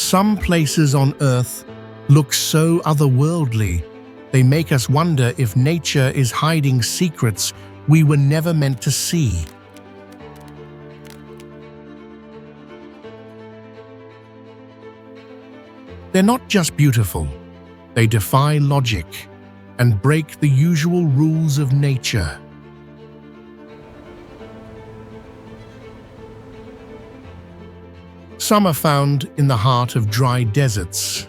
Some places on Earth look so otherworldly, they make us wonder if nature is hiding secrets we were never meant to see. They're not just beautiful, they defy logic and break the usual rules of nature. Some are found in the heart of dry deserts,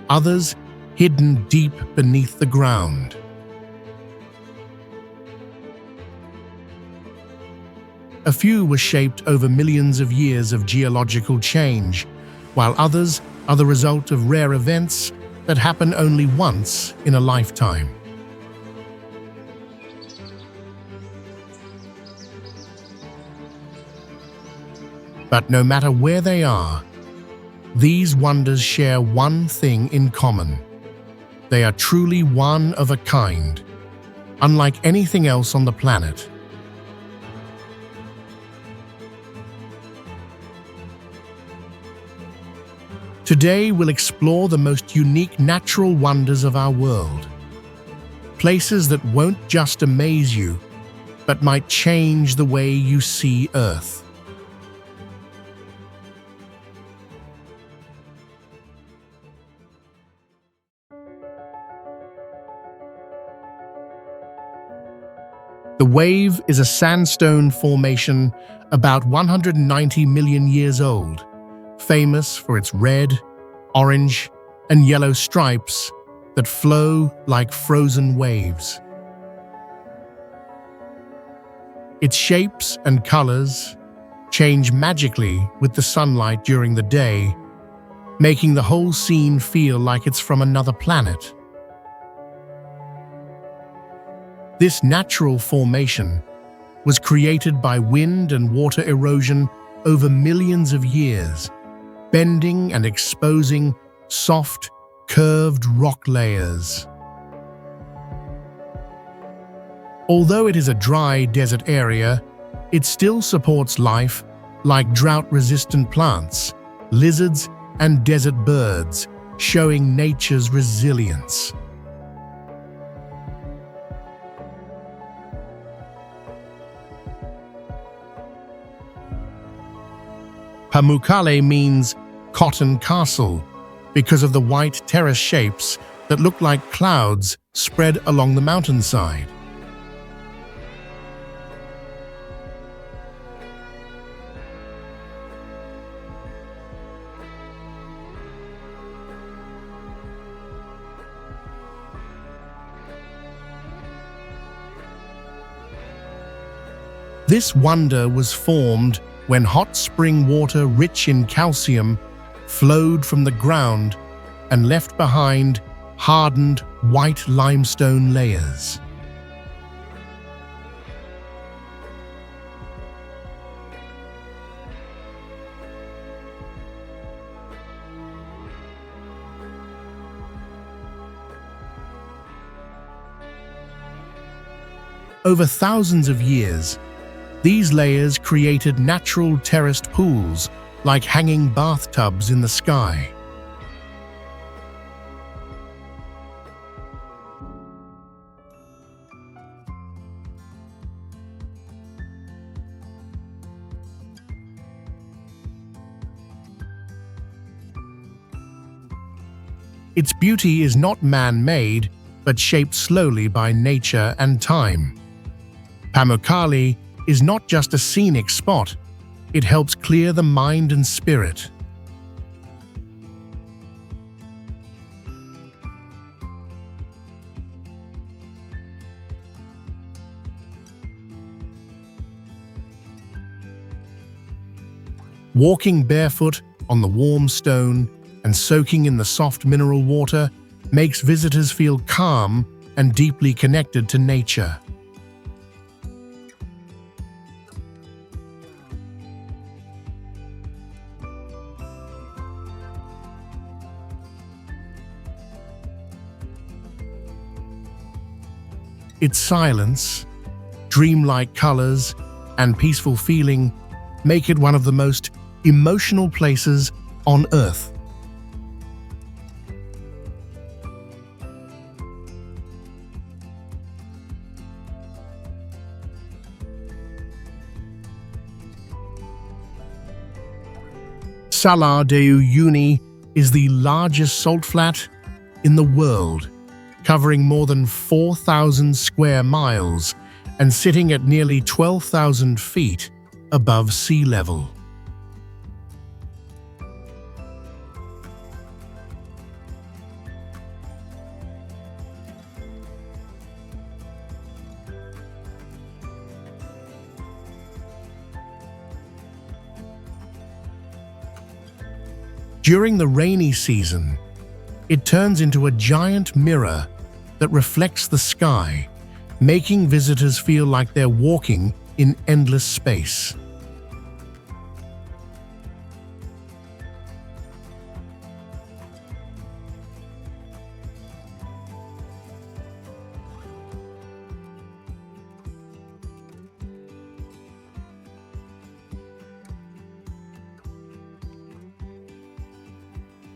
others hidden deep beneath the ground. A few were shaped over millions of years of geological change, while others are the result of rare events that happen only once in a lifetime. But no matter where they are, these wonders share one thing in common. They are truly one of a kind, unlike anything else on the planet. Today we'll explore the most unique natural wonders of our world. Places that won't just amaze you, but might change the way you see Earth. The Wave is a sandstone formation about 190 million years old, famous for its red, orange, and yellow stripes that flow like frozen waves. Its shapes and colors change magically with the sunlight during the day, making the whole scene feel like it's from another planet. This natural formation was created by wind and water erosion over millions of years, bending and exposing soft, curved rock layers. Although it is a dry desert area, it still supports life like drought-resistant plants, lizards, and desert birds, showing nature's resilience. Pamukkale means cotton castle because of the white terrace shapes that look like clouds spread along the mountainside. This wonder was formed when hot spring water rich in calcium flowed from the ground and left behind hardened white limestone layers. Over thousands of years, these layers created natural terraced pools like hanging bathtubs in the sky. Its beauty is not man-made, but shaped slowly by nature and time. Pamukkale is not just a scenic spot, it helps clear the mind and spirit. Walking barefoot on the warm stone and soaking in the soft mineral water makes visitors feel calm and deeply connected to nature. Its silence, dreamlike colors, and peaceful feeling make it one of the most emotional places on Earth. Salar de Uyuni is the largest salt flat in the world, covering more than 4,000 square miles and sitting at nearly 12,000 feet above sea level. During the rainy season, it turns into a giant mirror that reflects the sky, making visitors feel like they're walking in endless space.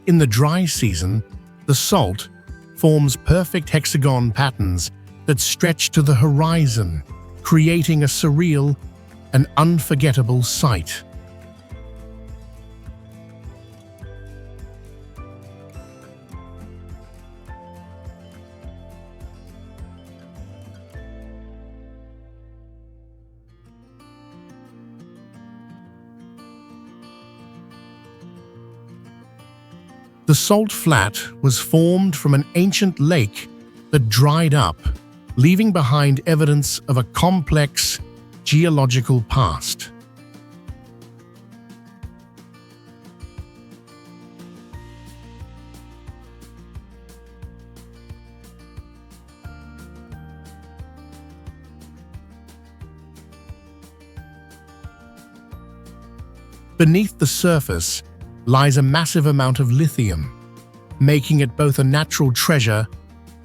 In the dry season, the salt forms perfect hexagon patterns that stretch to the horizon, creating a surreal and unforgettable sight. The salt flat was formed from an ancient lake that dried up, leaving behind evidence of a complex geological past. Beneath the surface lies a massive amount of lithium, making it both a natural treasure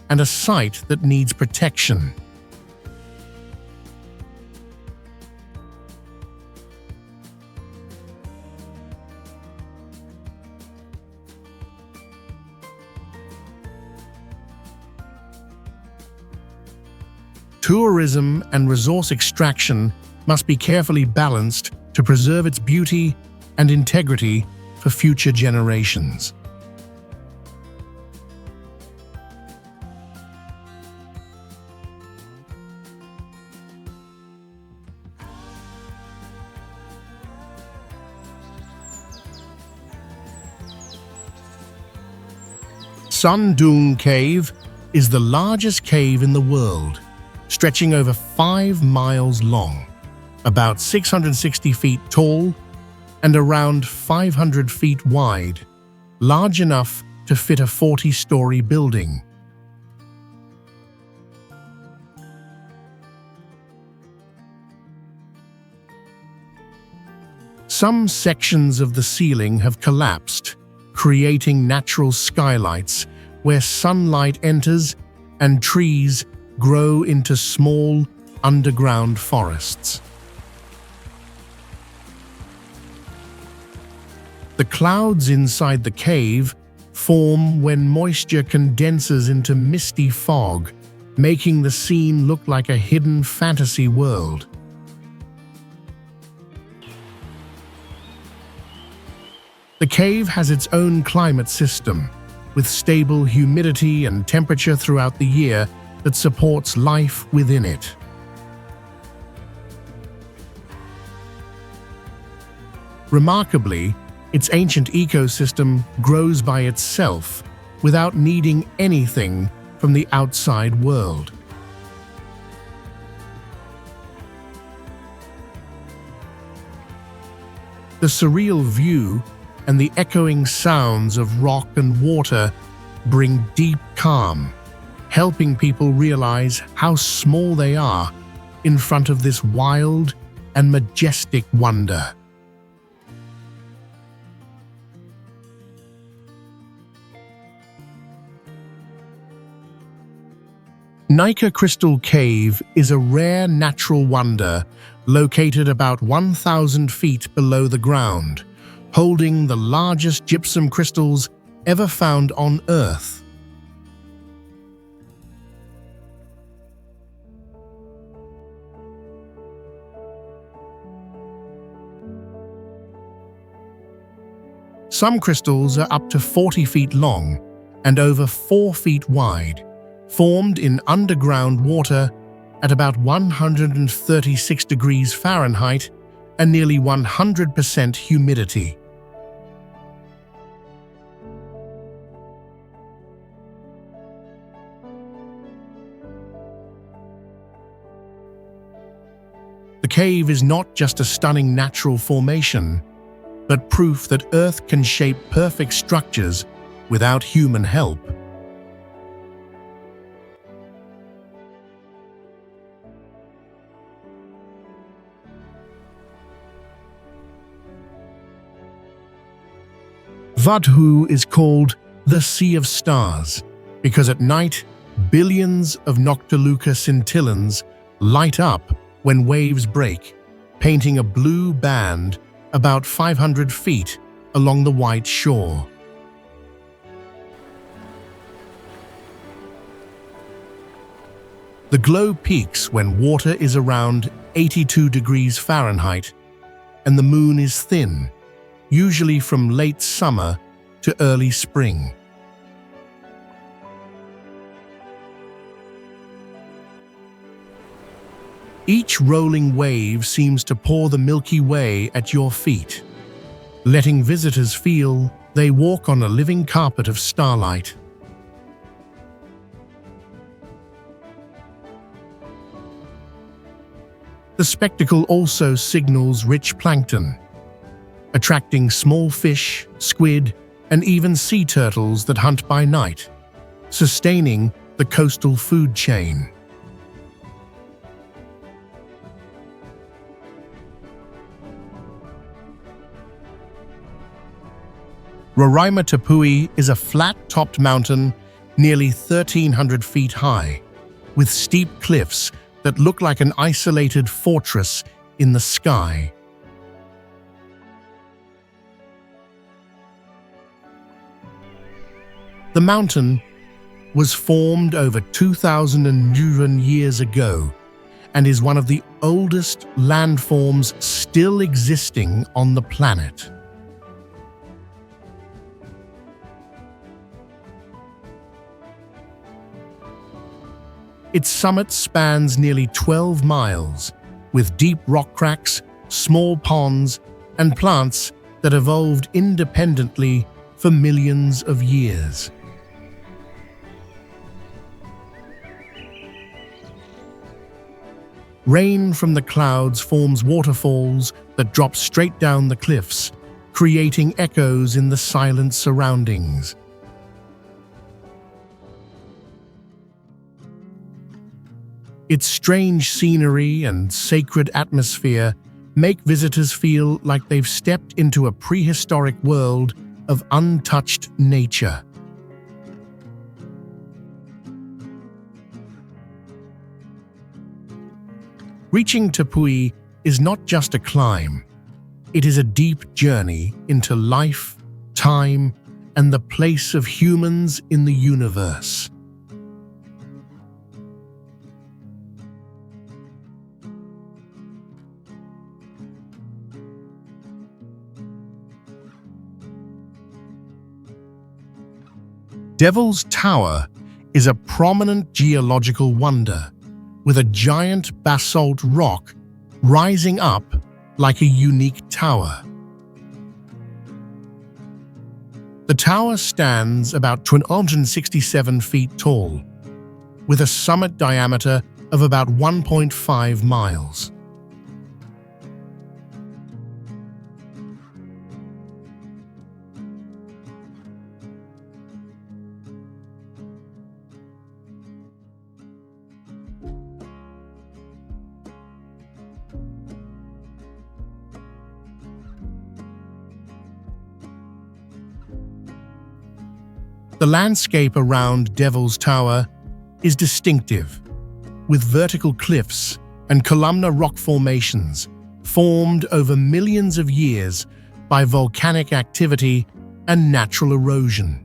and a site that needs protection. Tourism and resource extraction must be carefully balanced to preserve its beauty and integrity for future generations. Sandstone Cave is the largest cave in the world, stretching over 5 miles long, about 660 feet tall, and around 500 feet wide, large enough to fit a 40-story building. Some sections of the ceiling have collapsed, creating natural skylights where sunlight enters and trees grow into small underground forests. The clouds inside the cave form when moisture condenses into misty fog, making the scene look like a hidden fantasy world. The cave has its own climate system, with stable humidity and temperature throughout the year that supports life within it. Remarkably, its ancient ecosystem grows by itself without needing anything from the outside world. The surreal view and the echoing sounds of rock and water bring deep calm, helping people realize how small they are in front of this wild and majestic wonder. Naica Crystal Cave is a rare natural wonder located about 1,000 feet below the ground, holding the largest gypsum crystals ever found on Earth. Some crystals are up to 40 feet long and over 4 feet wide, formed in underground water at about 136 degrees Fahrenheit and nearly 100% humidity. The cave is not just a stunning natural formation, but proof that Earth can shape perfect structures without human help. Vadhu is called the Sea of Stars because at night, billions of Noctiluca scintillans light up when waves break, painting a blue band about 500 feet along the white shore. The glow peaks when water is around 82 degrees Fahrenheit and the moon is thin, usually from late summer to early spring. Each rolling wave seems to pour the Milky Way at your feet, letting visitors feel they walk on a living carpet of starlight. The spectacle also signals rich plankton, attracting small fish, squid, and even sea turtles that hunt by night, sustaining the coastal food chain. Roraima Tepui is a flat-topped mountain nearly 1,300 feet high, with steep cliffs that look like an isolated fortress in the sky. The mountain was formed over 2,000 years ago and is one of the oldest landforms still existing on the planet. Its summit spans nearly 12 miles, with deep rock cracks, small ponds, and plants that evolved independently for millions of years. Rain from the clouds forms waterfalls that drop straight down the cliffs, creating echoes in the silent surroundings. Its strange scenery and sacred atmosphere make visitors feel like they've stepped into a prehistoric world of untouched nature. Reaching Tepui is not just a climb. It is a deep journey into life, time, and the place of humans in the universe. Devil's Tower is a prominent geological wonder, with a giant basalt rock rising up like a unique tower. The tower stands about 267 feet tall, with a summit diameter of about 1.5 miles. The landscape around Devil's Tower is distinctive, with vertical cliffs and columnar rock formations formed over millions of years by volcanic activity and natural erosion.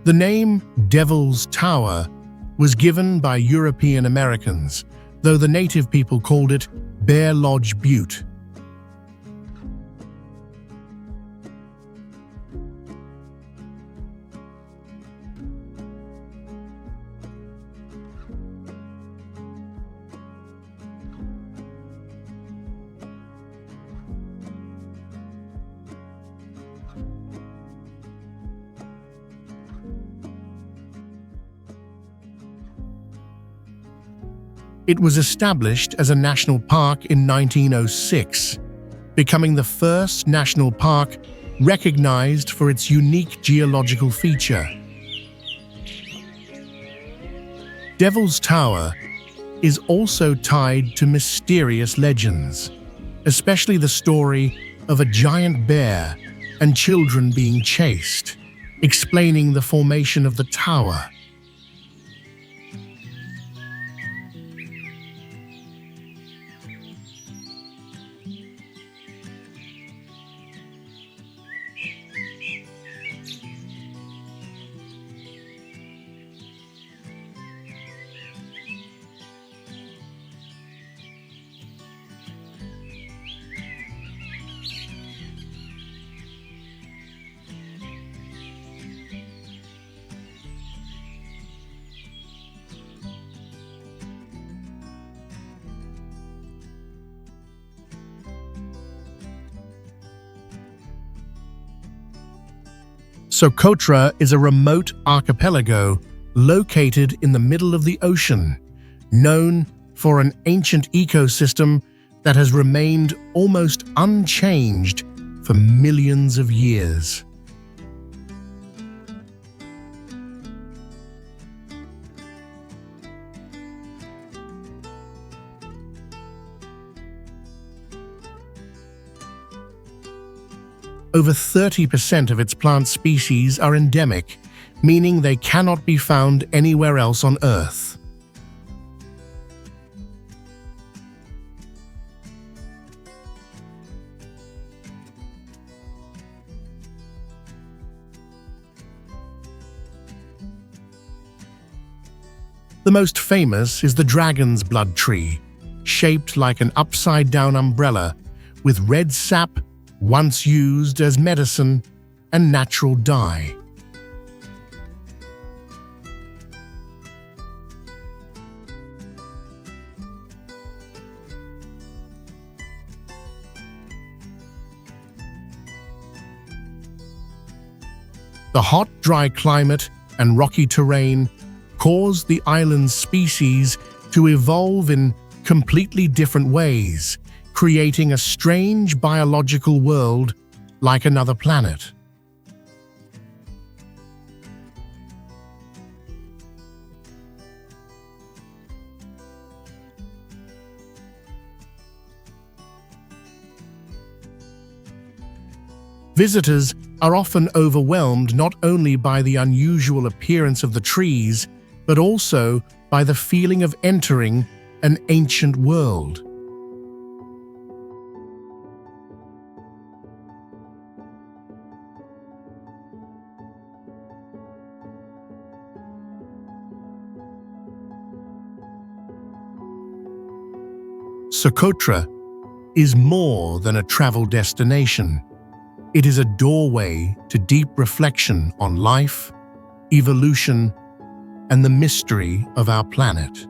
The name Devil's Tower was given by European Americans, though the native people called it Bear Lodge Butte. It was established as a national park in 1906, becoming the first national park recognized for its unique geological feature. Devil's Tower is also tied to mysterious legends, especially the story of a giant bear and children being chased, explaining the formation of the tower. Socotra is a remote archipelago located in the middle of the ocean, known for an ancient ecosystem that has remained almost unchanged for millions of years. Over 30% of its plant species are endemic, meaning they cannot be found anywhere else on Earth. The most famous is the dragon's blood tree, shaped like an upside-down umbrella, with red sap once used as medicine and natural dye. The hot, dry climate and rocky terrain caused the island's species to evolve in completely different ways, creating a strange biological world like another planet. Visitors are often overwhelmed not only by the unusual appearance of the trees, but also by the feeling of entering an ancient world. Socotra is more than a travel destination. It is a doorway to deep reflection on life, evolution, and the mystery of our planet.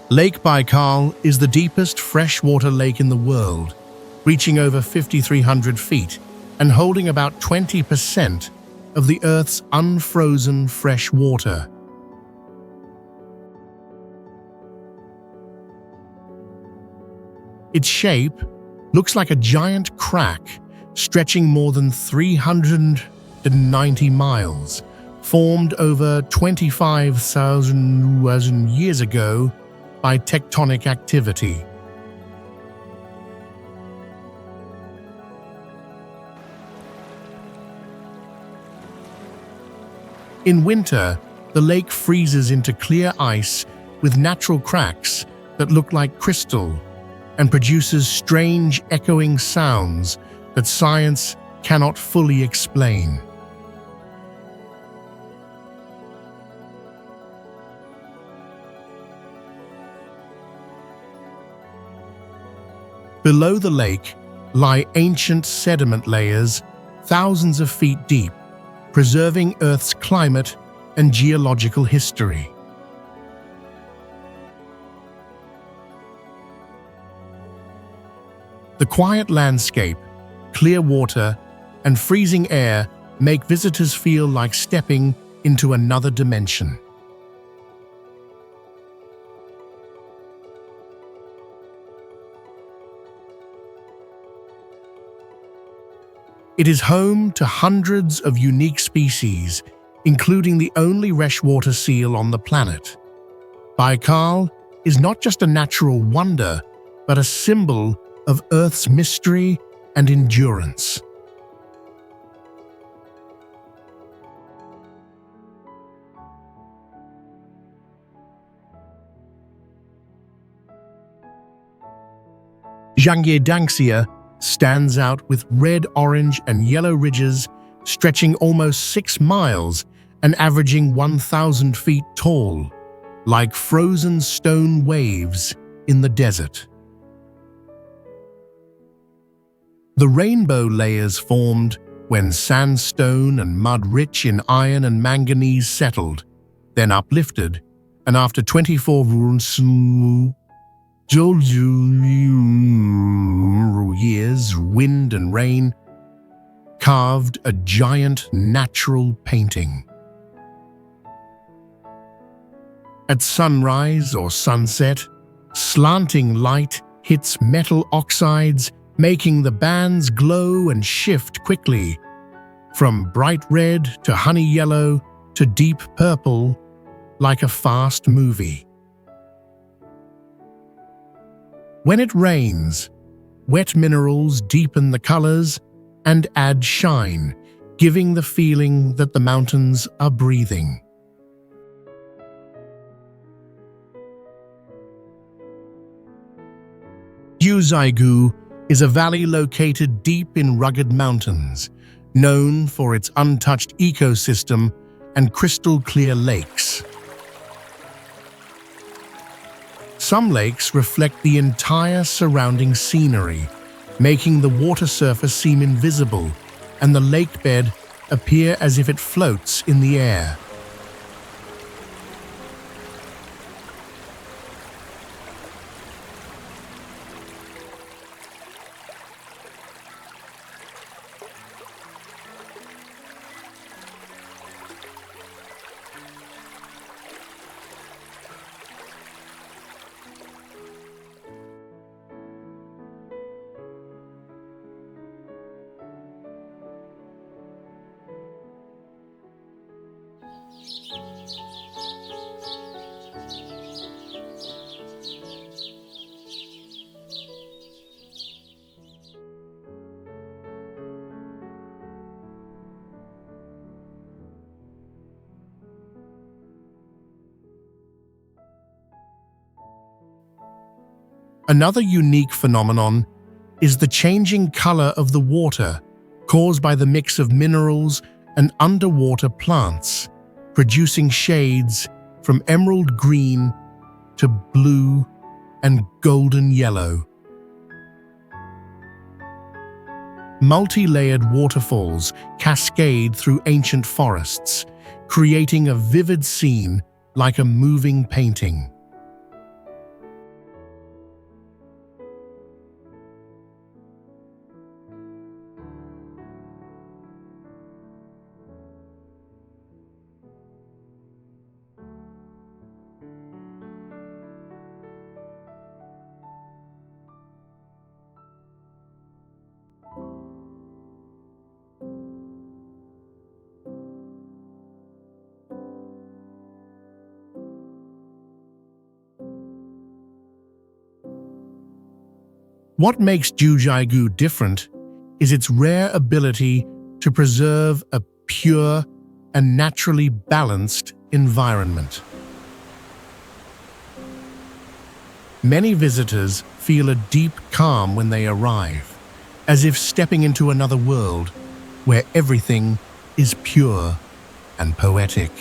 Lake Baikal is the deepest freshwater lake in the world, reaching over 5,300 feet and holding about 20% of the Earth's unfrozen fresh water. Its shape looks like a giant crack stretching more than 390 miles, formed over 25,000 years ago by tectonic activity. In winter, The lake freezes into clear ice with natural cracks that look like crystal and produces strange echoing sounds that science cannot fully explain. Below the lake lie ancient sediment layers thousands of feet deep, preserving Earth's climate and geological history. The quiet landscape, clear water, and freezing air make visitors feel like stepping into another dimension. It is home to hundreds of unique species, including the only freshwater seal on the planet. Baikal is not just a natural wonder, but a symbol of Earth's mystery and endurance. Zhangye Danxia stands out with red, orange, and yellow ridges stretching almost 6 miles and averaging 1,000 feet tall, like frozen stone waves in the desert. The rainbow layers formed when sandstone and mud rich in iron and manganese settled, then uplifted, and after 24 years, wind and rain, carved a giant natural painting. At sunrise or sunset, slanting light hits metal oxides, making the bands glow and shift quickly, from bright red to honey yellow to deep purple, like a fast movie. When it rains, wet minerals deepen the colors and add shine, giving the feeling that the mountains are breathing. Gypsum is a valley located deep in rugged mountains, known for its untouched ecosystem and crystal-clear lakes. Some lakes reflect the entire surrounding scenery, making the water surface seem invisible and the lake bed appear as if it floats in the air. Another unique phenomenon is the changing color of the water caused by the mix of minerals and underwater plants, producing shades from emerald green to blue and golden yellow. Multi-layered waterfalls cascade through ancient forests, creating a vivid scene like a moving painting. What makes Gypsum different is its rare ability to preserve a pure and naturally balanced environment. Many visitors feel a deep calm when they arrive, as if stepping into another world where everything is pure and poetic.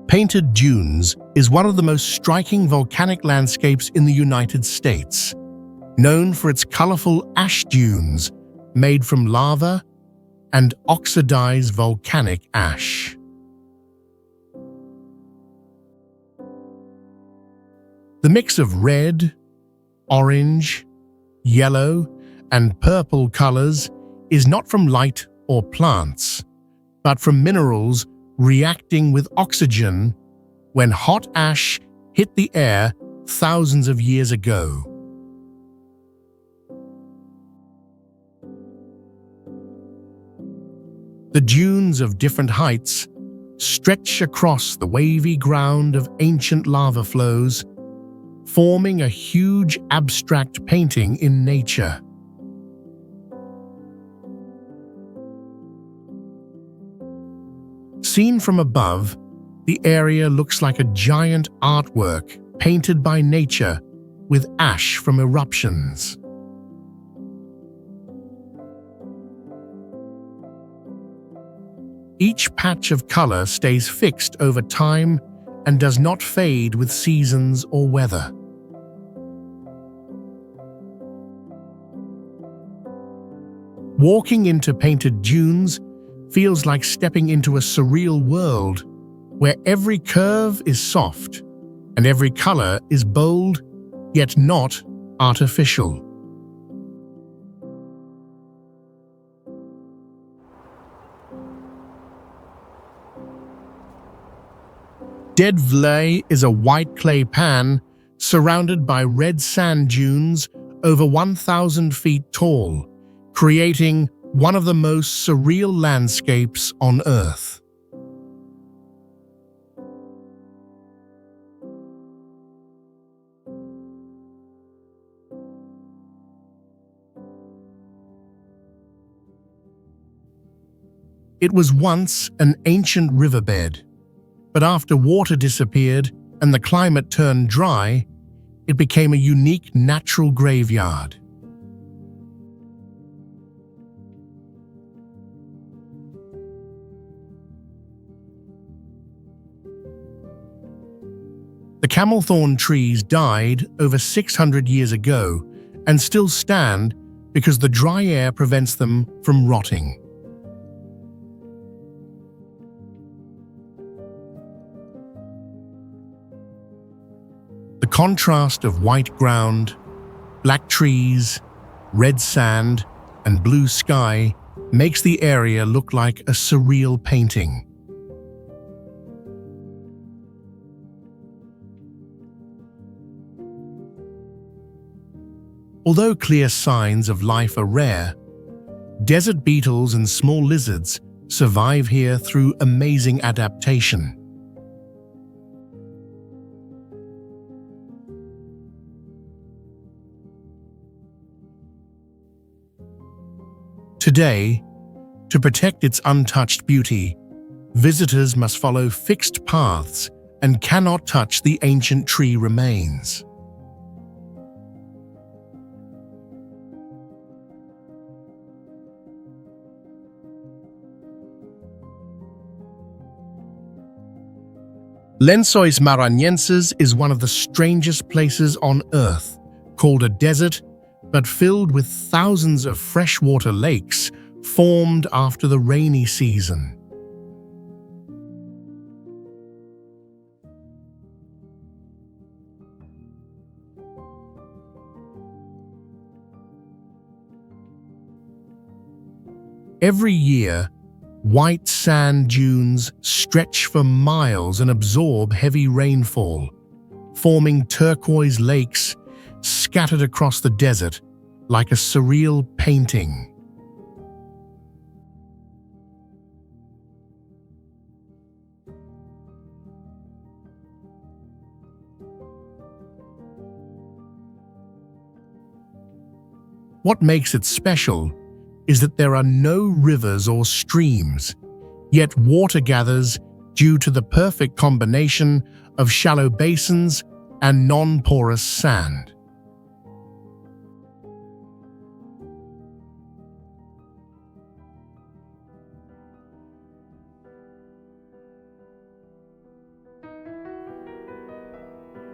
Painted Dunes is one of the most striking volcanic landscapes in the United States, known for its colorful ash dunes made from lava and oxidized volcanic ash. The mix of red, orange, yellow, and purple colors is not from light or plants, but from minerals reacting with oxygen when hot ash hit the air thousands of years ago. The dunes of different heights stretch across the wavy ground of ancient lava flows, forming a huge abstract painting in nature. Seen from above, the area looks like a giant artwork painted by nature with ash from eruptions. Each patch of color stays fixed over time and does not fade with seasons or weather. Walking into Painted Dunes feels like stepping into a surreal world where every curve is soft and every color is bold, yet not artificial. Dead Vlei is a white clay pan surrounded by red sand dunes over 1,000 feet tall, creating one of the most surreal landscapes on Earth. It was once an ancient riverbed, but after water disappeared and the climate turned dry, it became a unique natural graveyard. The camelthorn trees died over 600 years ago and still stand because the dry air prevents them from rotting. The contrast of white ground, black trees, red sand, and blue sky makes the area look like a surreal painting. Although clear signs of life are rare, desert beetles and small lizards survive here through amazing adaptation. Today, to protect its untouched beauty, visitors must follow fixed paths and cannot touch the ancient tree remains. Lençóis Maranhenses is one of the strangest places on Earth, called a desert, but filled with thousands of freshwater lakes formed after the rainy season. Every year, white sand dunes stretch for miles and absorb heavy rainfall, forming turquoise lakes scattered across the desert like a surreal painting. What makes it special is that there are no rivers or streams, yet water gathers due to the perfect combination of shallow basins and non-porous sand.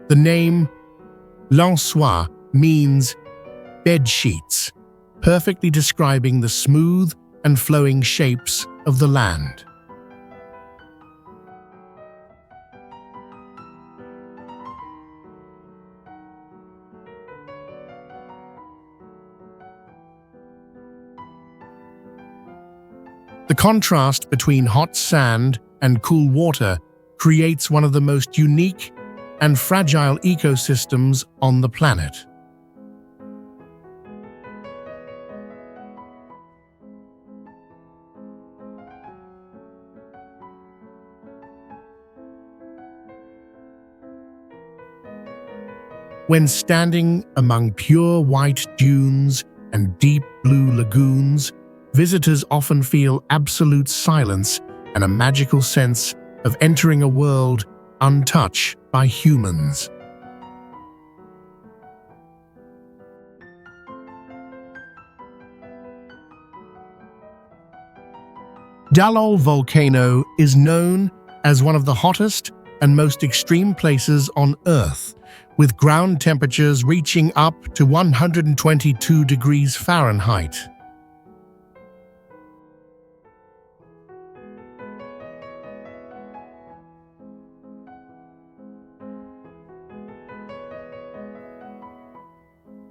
The name Lençóis means bed sheets, perfectly describing the smooth and flowing shapes of the land. The contrast between hot sand and cool water creates one of the most unique and fragile ecosystems on the planet. When standing among pure white dunes and deep blue lagoons, visitors often feel absolute silence and a magical sense of entering a world untouched by humans. Dallol volcano is known as one of the hottest and most extreme places on Earth, with ground temperatures reaching up to 122 degrees Fahrenheit.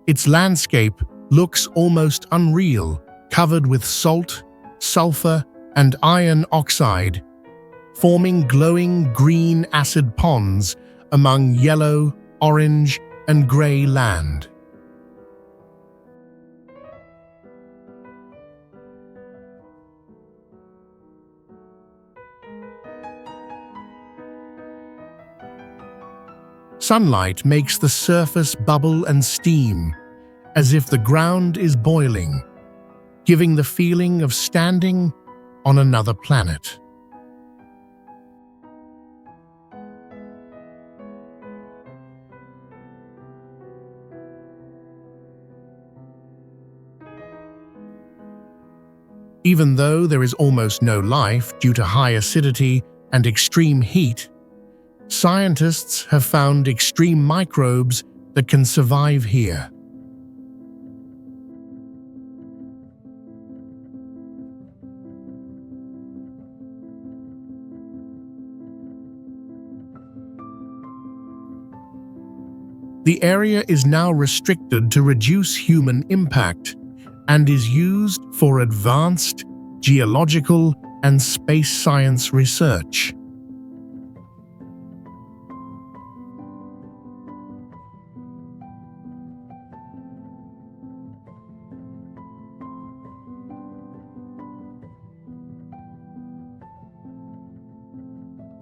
Its landscape looks almost unreal, covered with salt, sulfur, and iron oxide, forming glowing green acid ponds among yellow, orange, and grey land. Sunlight makes the surface bubble and steam, as if the ground is boiling, giving the feeling of standing on another planet. Even though there is almost no life due to high acidity and extreme heat, scientists have found extreme microbes that can survive here. The area is now restricted to reduce human impact and is used for advanced geological and space science research.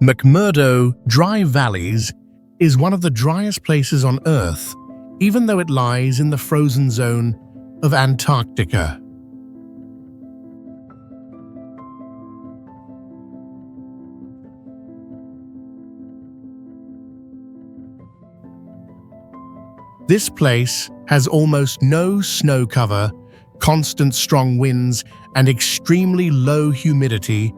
McMurdo Dry Valleys is one of the driest places on Earth, even though it lies in the frozen zone of Antarctica. This place has almost no snow cover, constant strong winds, and extremely low humidity,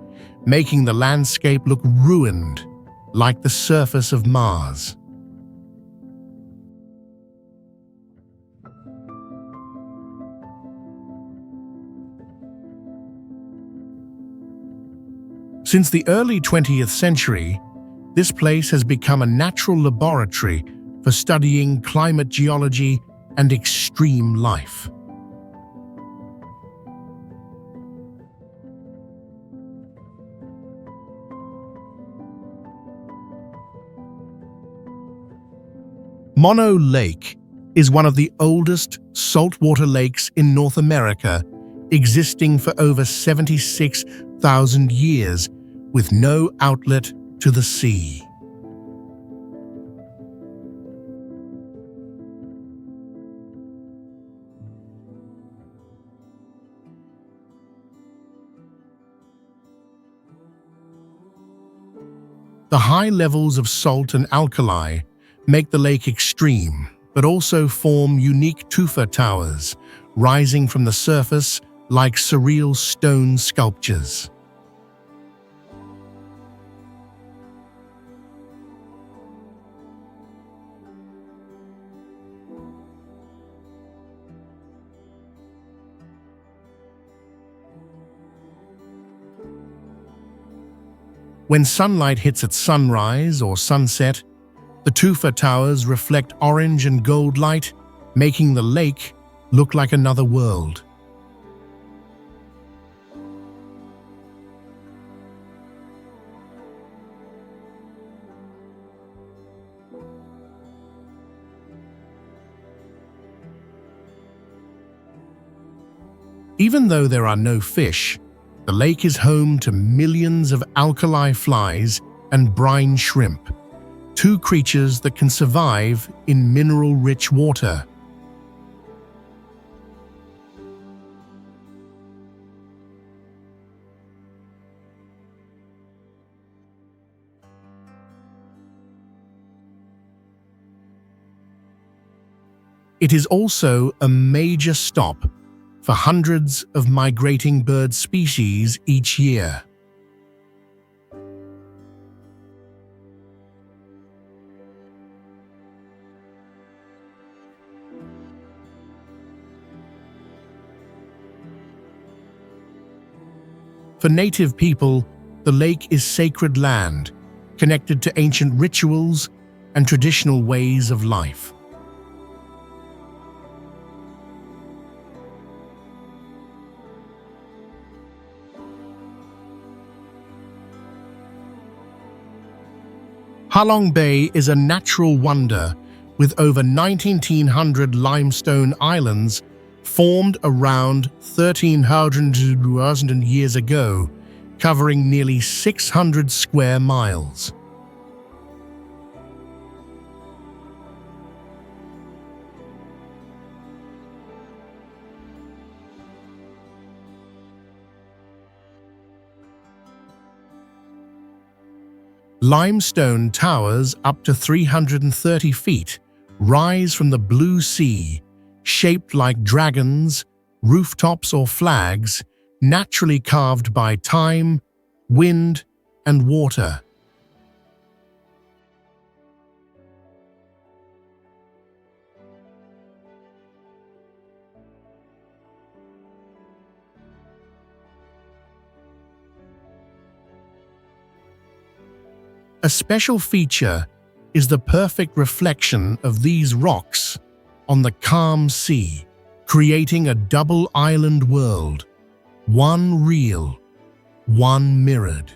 making the landscape look ruined, like the surface of Mars. Since the early 20th century, this place has become a natural laboratory for studying climate geology and extreme life. Mono Lake is one of the oldest saltwater lakes in North America, existing for over 76,000 years with no outlet to the sea. The high levels of salt and alkali make the lake extreme, but also form unique tufa towers, rising from the surface like surreal stone sculptures. When sunlight hits at sunrise or sunset, the tufa towers reflect orange and gold light, making the lake look like another world. Even though there are no fish, the lake is home to millions of alkali flies and brine shrimp, two creatures that can survive in mineral-rich water. It is also a major stop for hundreds of migrating bird species each year. For native people, the lake is sacred land, connected to ancient rituals and traditional ways of life. Halong Bay is a natural wonder with over 1,900 limestone islands formed around 13,000 years ago, covering nearly 600 square miles. Limestone towers up to 330 feet rise from the blue sea, shaped like dragons, rooftops or flags, naturally carved by time, wind, and water. A special feature is the perfect reflection of these rocks on the calm sea, creating a double island world, one real, one mirrored.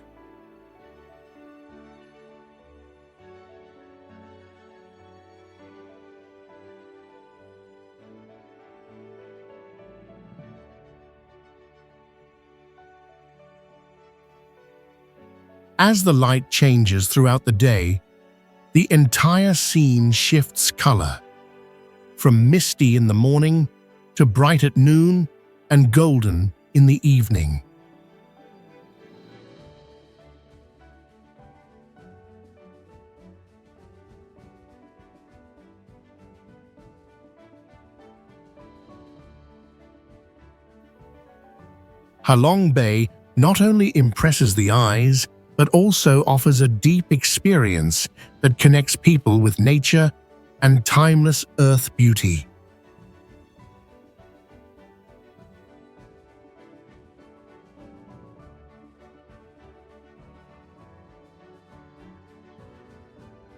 As the light changes throughout the day, the entire scene shifts color, from misty in the morning to bright at noon and golden in the evening. Halong Bay not only impresses the eyes, but also offers a deep experience that connects people with nature and timeless earth beauty.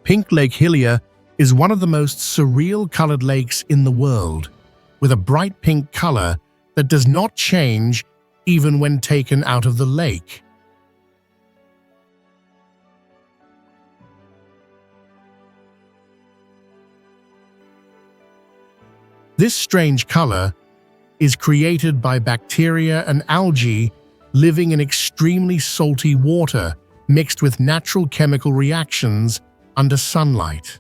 Pink Lake Hillier is one of the most surreal colored lakes in the world, with a bright pink color that does not change even when taken out of the lake. This strange color is created by bacteria and algae living in extremely salty water mixed with natural chemical reactions under sunlight.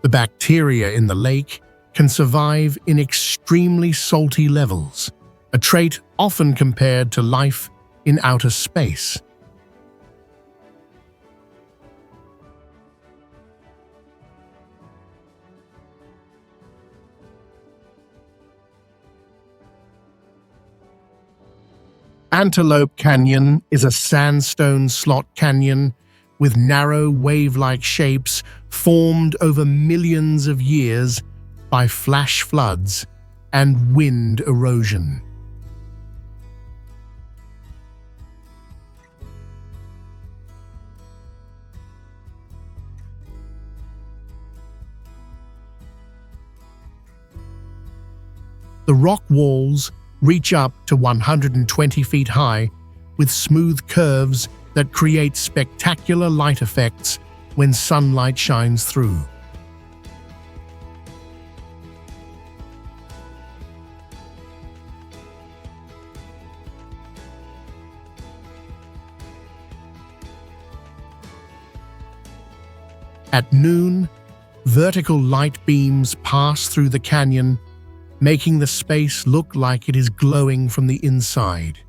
The bacteria in the lake can survive in extremely salty levels, a trait often compared to life in outer space. Antelope Canyon is a sandstone slot canyon with narrow wave-like shapes formed over millions of years by flash floods and wind erosion. The rock walls reach up to 120 feet high with smooth curves that create spectacular light effects when sunlight shines through. At noon, vertical light beams pass through the canyon, making the space look like it is glowing from the inside.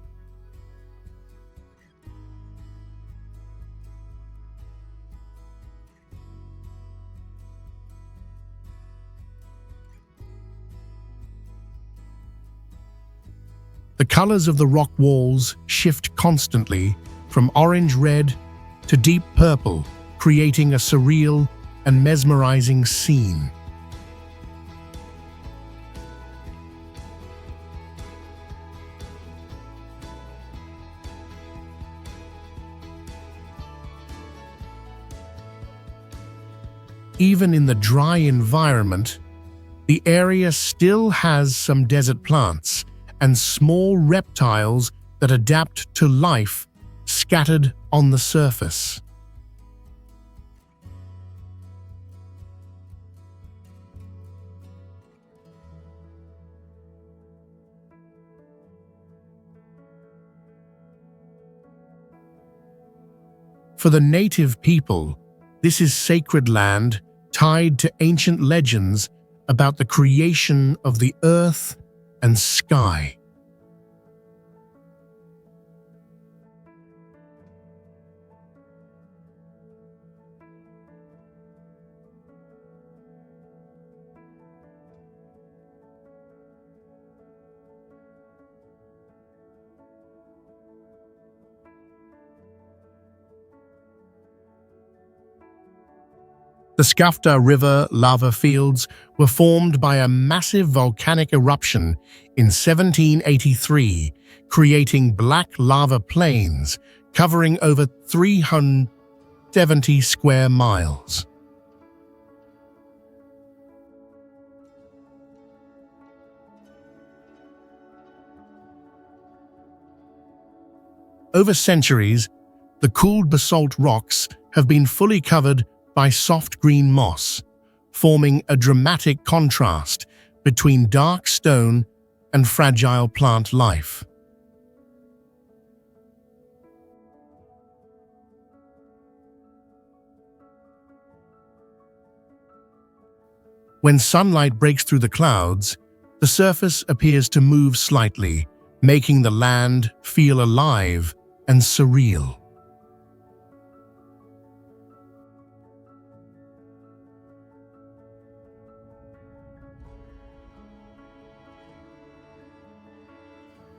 The colors of the rock walls shift constantly from orange-red to deep purple, creating a surreal and mesmerizing scene. Even in the dry environment, the area still has some desert plants and small reptiles that adapt to life scattered on the surface. For the native people, this is sacred land tied to ancient legends about the creation of the earth and sky. The Skaftá River lava fields were formed by a massive volcanic eruption in 1783, creating black lava plains covering over 370 square miles. Over centuries, the cooled basalt rocks have been fully covered by soft green moss, forming a dramatic contrast between dark stone and fragile plant life. When sunlight breaks through the clouds, the surface appears to move slightly, making the land feel alive and surreal.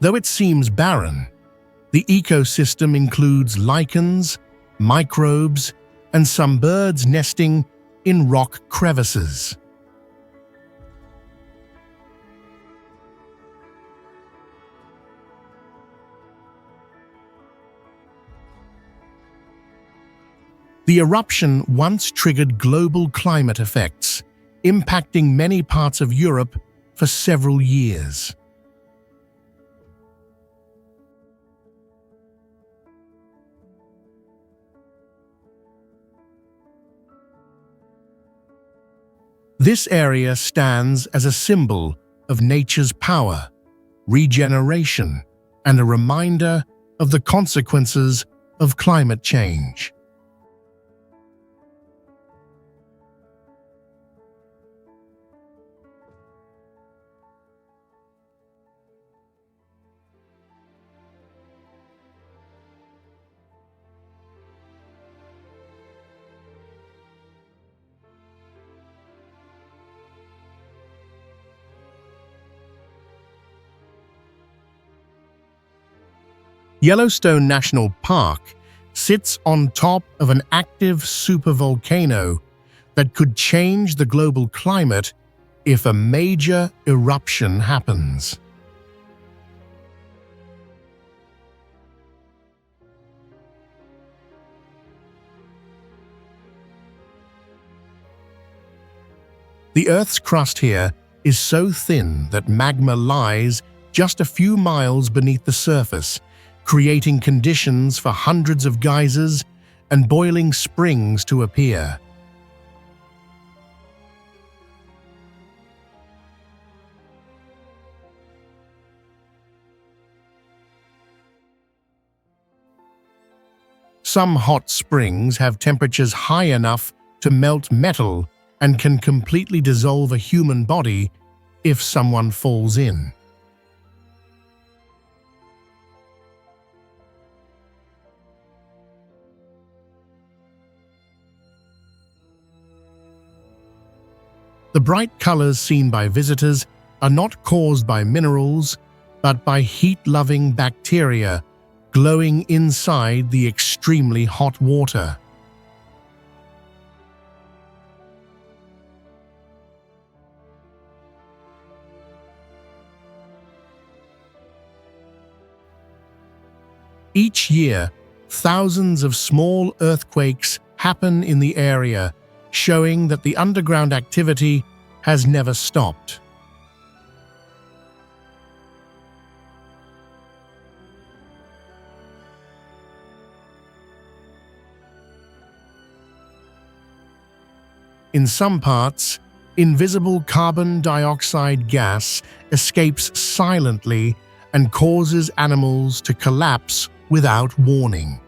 Though it seems barren, the ecosystem includes lichens, microbes, and some birds nesting in rock crevices. The eruption once triggered global climate effects, impacting many parts of Europe for several years. This area stands as a symbol of nature's power, regeneration, and a reminder of the consequences of climate change. Yellowstone National Park sits on top of an active supervolcano that could change the global climate if a major eruption happens. The Earth's crust here is so thin that magma lies just a few miles beneath the surface, creating conditions for hundreds of geysers and boiling springs to appear. Some hot springs have temperatures high enough to melt metal and can completely dissolve a human body if someone falls in. The bright colors seen by visitors are not caused by minerals, but by heat-loving bacteria glowing inside the extremely hot water. Each year, thousands of small earthquakes happen in the area, showing that the underground activity has never stopped. In some parts, invisible carbon dioxide gas escapes silently and causes animals to collapse without warning.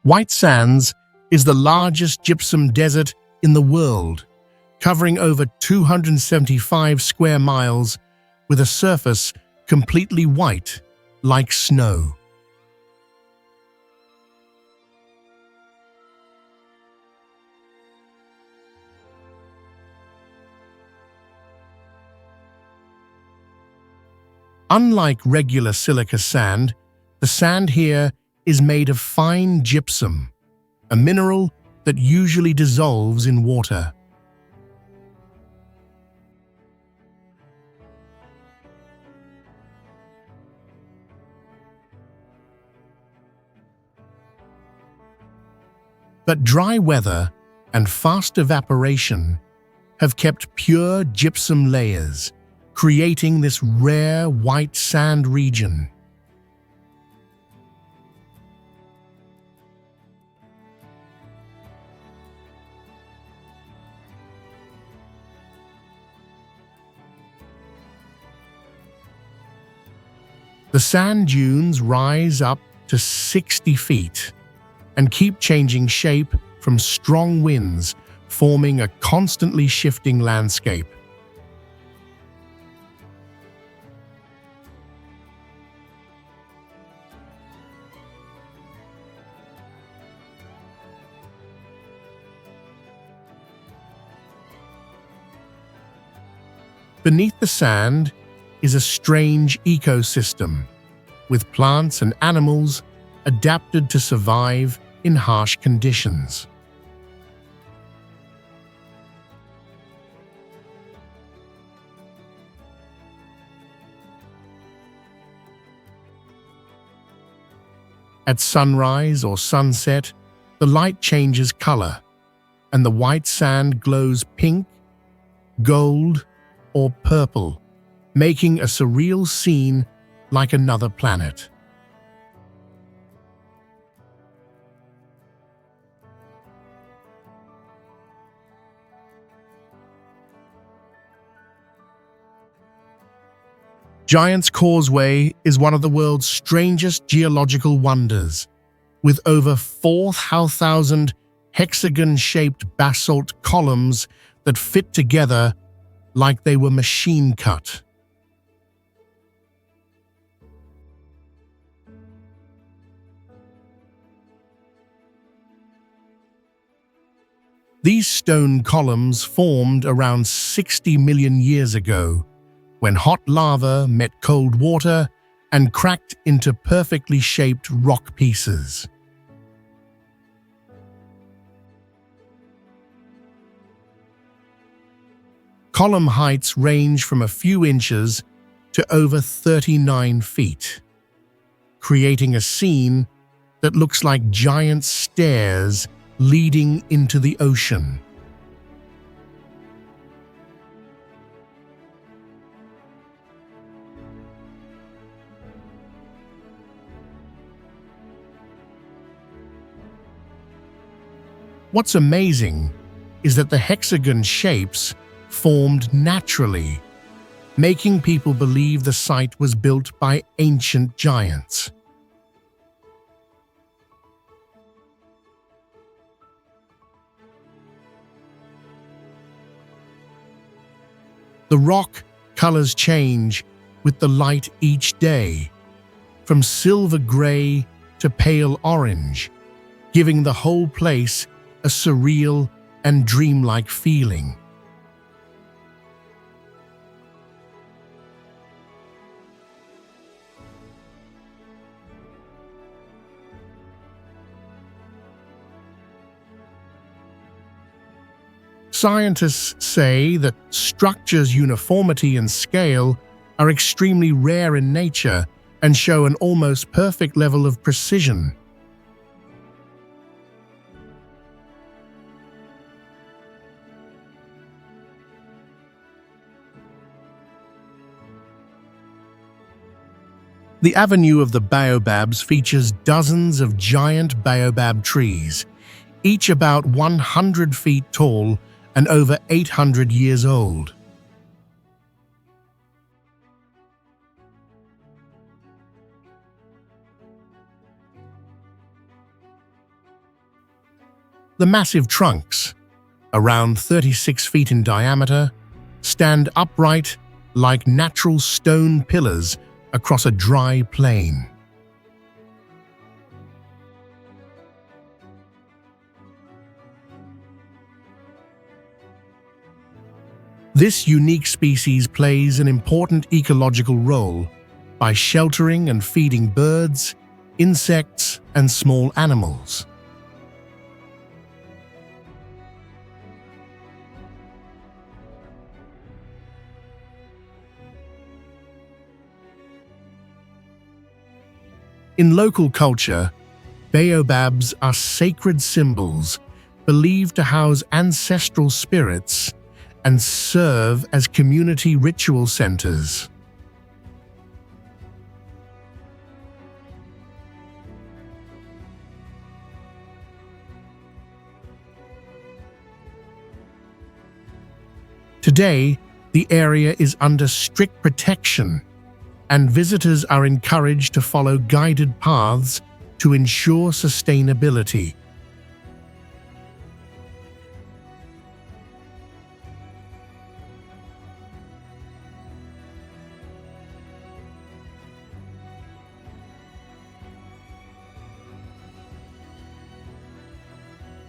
White Sands is the largest gypsum desert in the world, covering over 275 square miles with a surface completely white, like snow. Unlike regular silica sand, the sand here is made of fine gypsum, a mineral that usually dissolves in water. But dry weather and fast evaporation have kept pure gypsum layers, creating this rare white sand region. The sand dunes rise up to 60 feet and keep changing shape from strong winds, forming a constantly shifting landscape. Beneath the sand is a strange ecosystem, with plants and animals adapted to survive in harsh conditions. At sunrise or sunset, the light changes color, and the white sand glows pink, gold, or purple, making a surreal scene like another planet. Giant's Causeway is one of the world's strangest geological wonders, with over 4,000 hexagon-shaped basalt columns that fit together like they were machine-cut. These stone columns formed around 60 million years ago, when hot lava met cold water and cracked into perfectly shaped rock pieces. Column heights range from a few inches to over 39 feet, creating a scene that looks like giant stairs leading into the ocean. What's amazing is that the hexagon shapes formed naturally, making people believe the site was built by ancient giants. The rock colors change with the light each day, from silver gray to pale orange, giving the whole place a surreal and dreamlike feeling. Scientists say that structures' uniformity and scale are extremely rare in nature and show an almost perfect level of precision. The Avenue of the Baobabs features dozens of giant baobab trees, each about 100 feet tall and over 800 years old. The massive trunks, around 36 feet in diameter, stand upright like natural stone pillars across a dry plain. This unique species plays an important ecological role by sheltering and feeding birds, insects, and small animals. In local culture, baobabs are sacred symbols believed to house ancestral spirits and serve as community ritual centers. Today, the area is under strict protection, and visitors are encouraged to follow guided paths to ensure sustainability.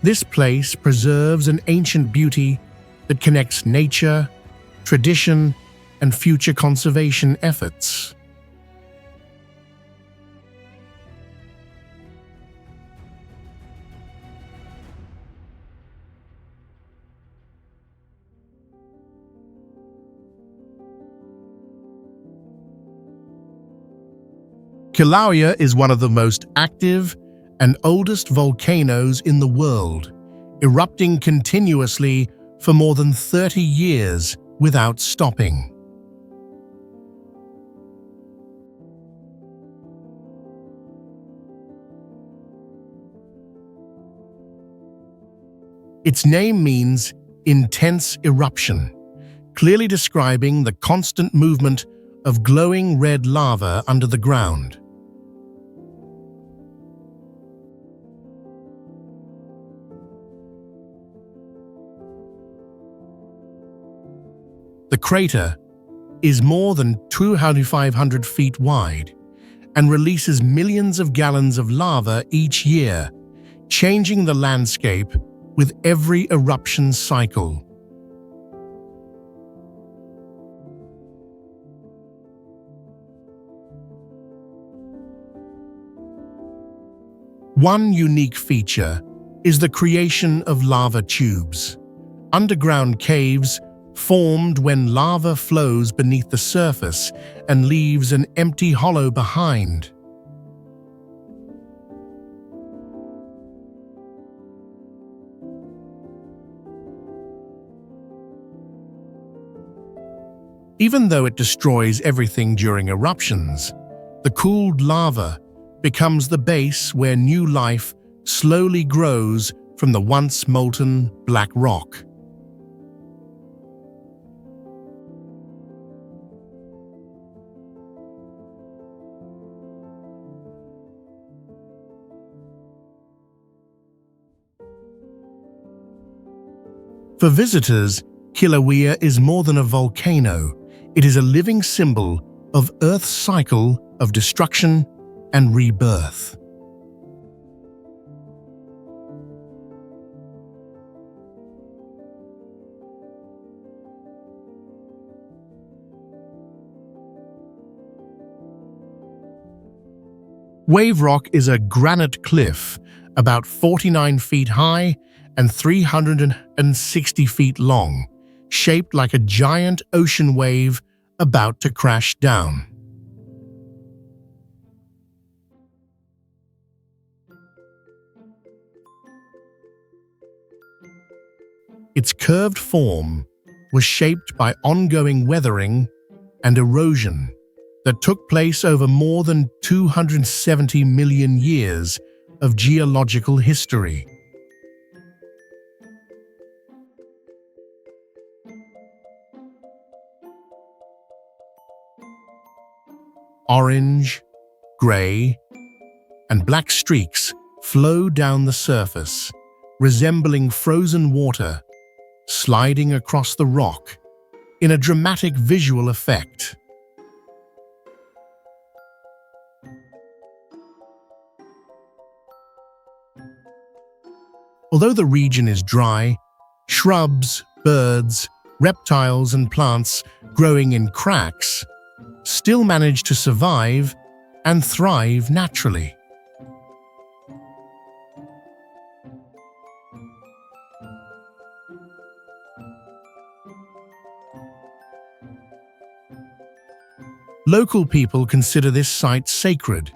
This place preserves an ancient beauty that connects nature, tradition, and future conservation efforts. Kilauea is one of the most active and oldest volcanoes in the world, erupting continuously for more than 30 years without stopping. Its name means intense eruption, clearly describing the constant movement of glowing red lava under the ground. The crater is more than 2,500 feet wide and releases millions of gallons of lava each year, changing the landscape with every eruption cycle. One unique feature is the creation of lava tubes, underground caves formed when lava flows beneath the surface and leaves an empty hollow behind. Even though it destroys everything during eruptions, the cooled lava becomes the base where new life slowly grows from the once molten black rock. For visitors, Kilauea is more than a volcano. It is a living symbol of Earth's cycle of destruction and rebirth. Wave Rock is a granite cliff about 49 feet high and 360 feet long, shaped like a giant ocean wave about to crash down. Its curved form was shaped by ongoing weathering and erosion that took place over more than 270 million years of geological history. Orange, gray, and black streaks flow down the surface, resembling frozen water, sliding across the rock in a dramatic visual effect. Although the region is dry, shrubs, birds, reptiles, and plants growing in cracks still manage to survive and thrive naturally. Local people consider this site sacred,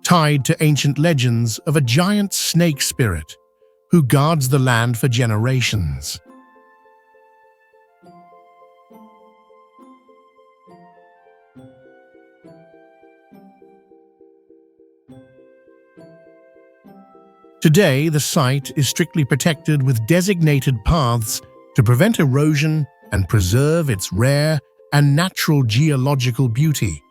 tied to ancient legends of a giant snake spirit who guards the land for generations. Today, the site is strictly protected with designated paths to prevent erosion and preserve its rare and natural geological beauty.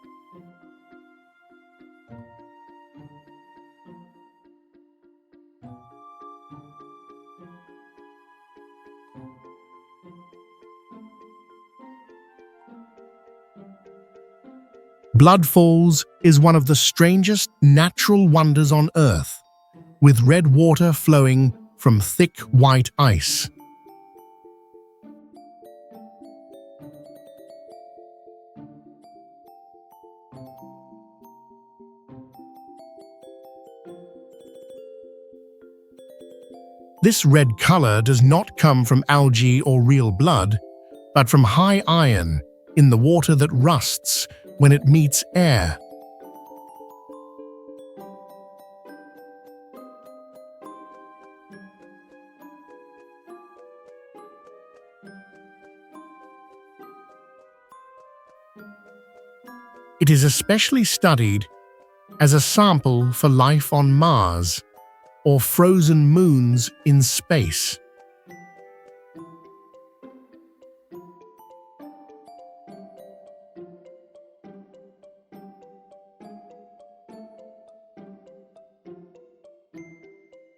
Blood Falls is one of the strangest natural wonders on Earth, with red water flowing from thick white ice. This red color does not come from algae or real blood, but from high iron in the water that rusts when it meets air. It is especially studied as a sample for life on Mars or frozen moons in space.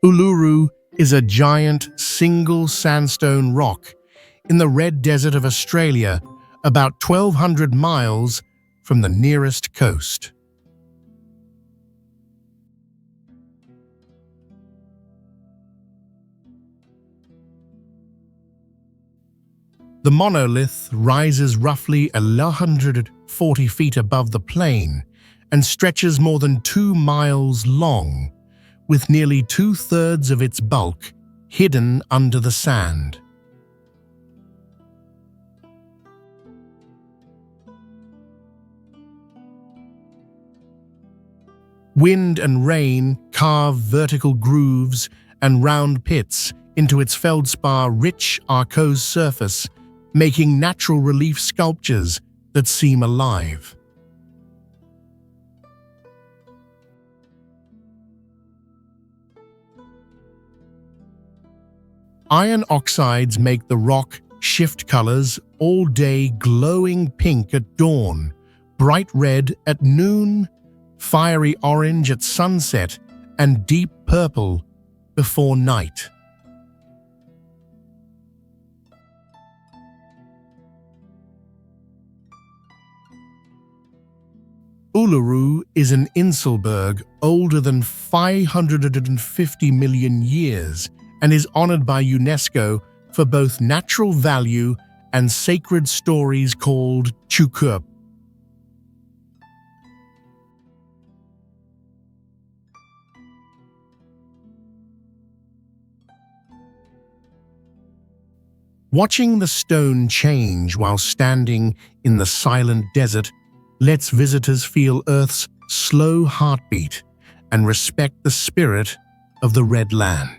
Uluru is a giant single sandstone rock in the Red Desert of Australia, about 1,200 miles from the nearest coast. The monolith rises roughly 140 feet above the plain and stretches more than 2 miles long, with nearly 2/3 of its bulk hidden under the sand. Wind and rain carve vertical grooves and round pits into its feldspar-rich Arkose surface, making natural relief sculptures that seem alive. Iron oxides make the rock shift colors all day, glowing pink at dawn, bright red at noon, fiery orange at sunset, and deep purple before night. Uluru is an Inselberg older than 550 million years and is honored by UNESCO for both natural value and sacred stories called Chukup. Watching the stone change while standing in the silent desert lets visitors feel Earth's slow heartbeat and respect the spirit of the Red Land.